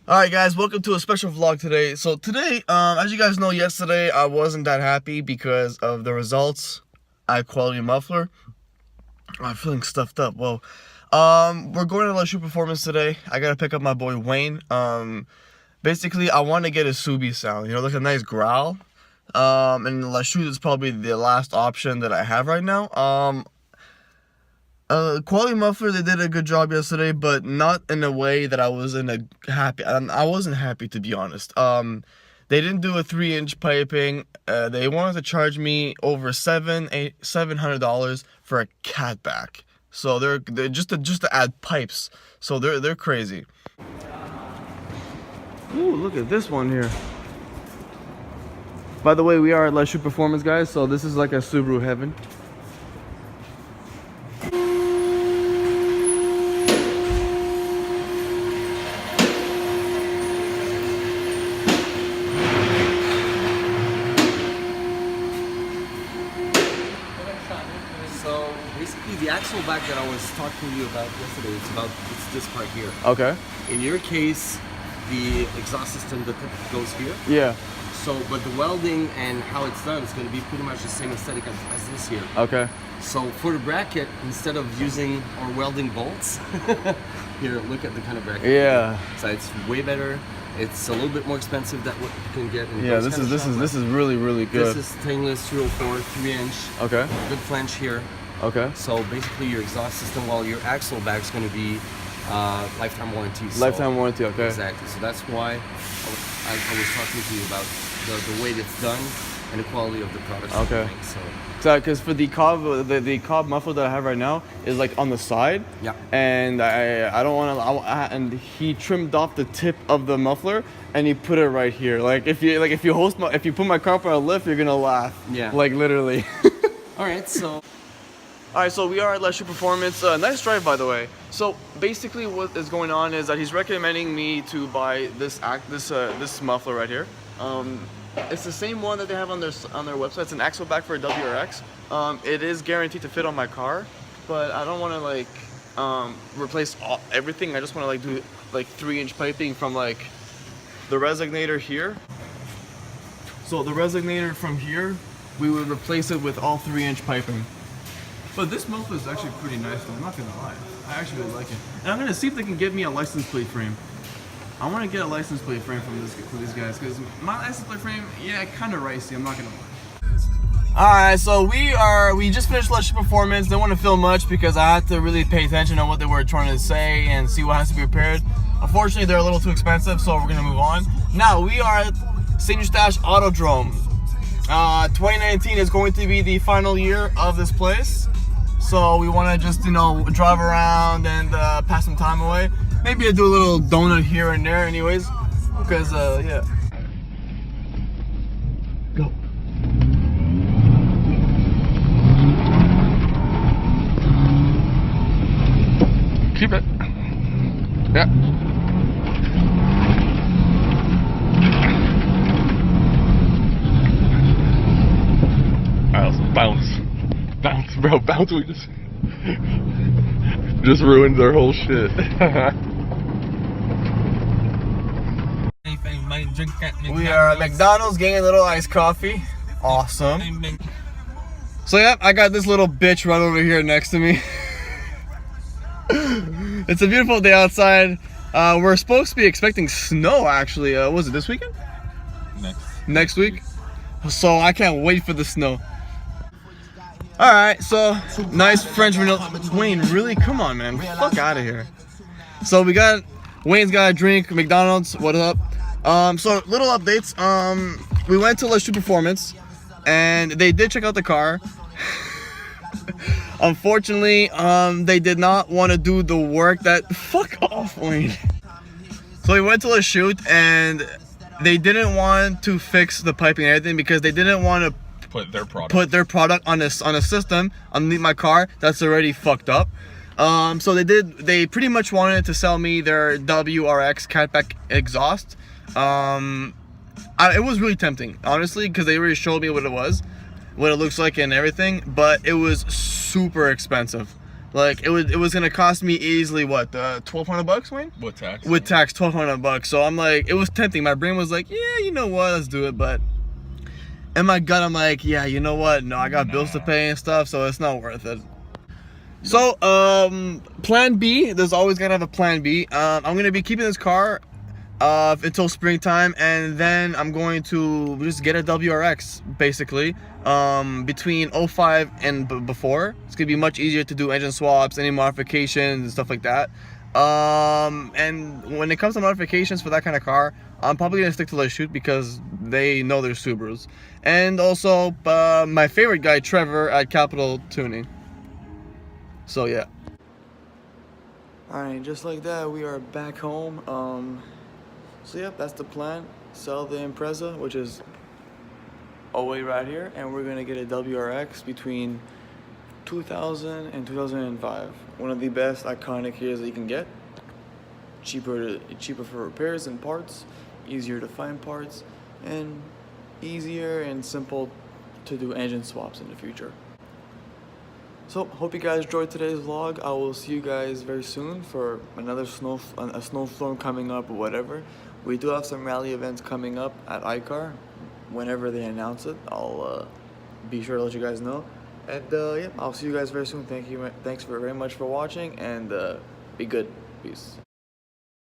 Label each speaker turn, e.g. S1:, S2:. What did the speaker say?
S1: Alright guys, welcome to a special vlog today. So today, as you guys know, yesterday I wasn't that happy because of the results. I had quality muffler. I'm feeling stuffed up. Well, we're going to Lachute Performance today. I gotta pick up my boy Wayne. Basically I want to get a Subi sound, like a nice growl. And Lachute is probably the last option that I have right now. Quality muffler, they did a good job yesterday, but not in a way that I was happy. I wasn't happy, to be honest. They didn't do a 3-inch piping. They wanted to charge me over $700 for a catback. So they're just to add pipes. So they're crazy. Ooh, look at this one here. By the way, we are at Lachute Performance, guys. So this is like a Subaru heaven.
S2: So basically the axle back that I was talking to you about yesterday, it's this part here.
S1: Okay.
S2: In your case, the exhaust system that goes here.
S1: Yeah.
S2: So, but the welding and how it's done is going to be pretty much the same aesthetic as this here.
S1: Okay.
S2: So for the bracket, instead of using or welding bolts, here, look at the kind of bracket.
S1: Yeah.
S2: So it's way better. It's a little bit more expensive than what you can get in
S1: this is really good.
S2: This is stainless 204 3-inch.
S1: Okay. Good
S2: flange here.
S1: Okay.
S2: So basically your exhaust system, while your axle back is going to be lifetime warranty.
S1: Lifetime warranty, okay.
S2: Exactly. So that's why I was talking to you about the way it's done and the quality of the products.
S1: Okay. So because for the Cobb muffler that I have right now is like on the side.
S2: Yeah.
S1: And I don't want to. And he trimmed off the tip of the muffler and he put it right here. If you put my car up on a lift, you're gonna laugh.
S2: Yeah.
S1: Like literally.
S2: All right. So
S1: we are at Lachute Performance. Nice drive, by the way. So basically, what is going on is that he's recommending me to buy this muffler right here. It's the same one that they have on their website. It's an axle back for a WRX. It is guaranteed to fit on my car, but I don't want to replace everything. I just want to do 3-inch piping from the resonator here. So the resonator from here, we would replace it with all 3-inch piping. But this muffler is actually pretty nice though, I'm not gonna lie. I actually really like it. And I'm gonna see if they can get me a license plate frame. I want to get a license plate frame for these guys, because my license plate frame, yeah, kind of ricey, I'm not gonna lie. Alright, so we just finished Lachute Performance. Didn't want to film much because I had to really pay attention on what they were trying to say and see what has to be repaired. Unfortunately, they're a little too expensive, so we're gonna move on. Now, we are at St. Eustache Autodrome. 2019 is going to be the final year of this place. So we want to just, drive around and pass some time away. Maybe I do a little donut here and there anyways. Because, yeah. Go. Keep it. Yeah. Alright, let's bounce. Bounce, bro, bounce. We just ruined their whole shit. We are at McDonald's getting a little iced coffee. Awesome. So yeah, I got this little bitch right over here next to me. It's a beautiful day outside. We're supposed to be expecting snow actually. Was it this weekend? Next week. So I can't wait for the snow. Alright, so nice French vanilla. Wayne, really? Come on, man. Fuck out of here. So Wayne's got a drink, McDonald's, what up? So little updates. We went to Lachute Performance and they did check out the car. Unfortunately, they did not want to do the work fuck off, Wayne. So we went to Lachute and they didn't want to fix the piping and everything because they didn't want to put their product on a system underneath my car that's already fucked up. So they pretty much wanted to sell me their WRX catback exhaust. It was really tempting, honestly, because they already showed me what it looks like and everything, but it was super expensive. Like it was gonna cost me easily what, $1,200, Wayne?
S3: With tax?
S1: With tax, $1,200. So I'm like, it was tempting. My brain was like, yeah, you know what, let's do it. But in my gut, I'm like, yeah, you know what? No, I got bills to pay and stuff, so it's not worth it. So plan B. There's always gotta have a plan B. I'm gonna be keeping this car until springtime, and then I'm going to just get a WRX basically between 05 and before. It's gonna be much easier to do engine swaps, any modifications and stuff like that. And when it comes to modifications for that kind of car, I'm probably gonna stick to Lachute because they know their Subarus. And also my favorite guy, Trevor at Capital Tuning. So yeah. Alright, just like that, we are back home. So yep, that's the plan. Sell the Impreza, which is away right here, and we're gonna get a WRX between 2000 and 2005. One of the best iconic years that you can get. Cheaper for repairs and parts, easier to find parts, and easier and simple to do engine swaps in the future. So, hope you guys enjoyed today's vlog. I will see you guys very soon for another snowstorm coming up or whatever. We do have some rally events coming up at iCar. Whenever they announce it, I'll be sure to let you guys know. And yeah, I'll see you guys very soon. Thanks very much for watching, and be good. Peace.